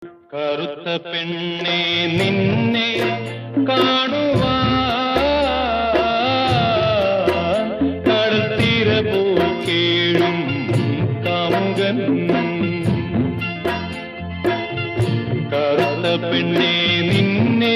കറുത്ത പെണ്ണെ നിന്നെ കാണുവാൻ കടൽത്തീര പോൽ കേഴും കാമുകൻ. കറുത്ത പെണ്ണെ നിന്നെ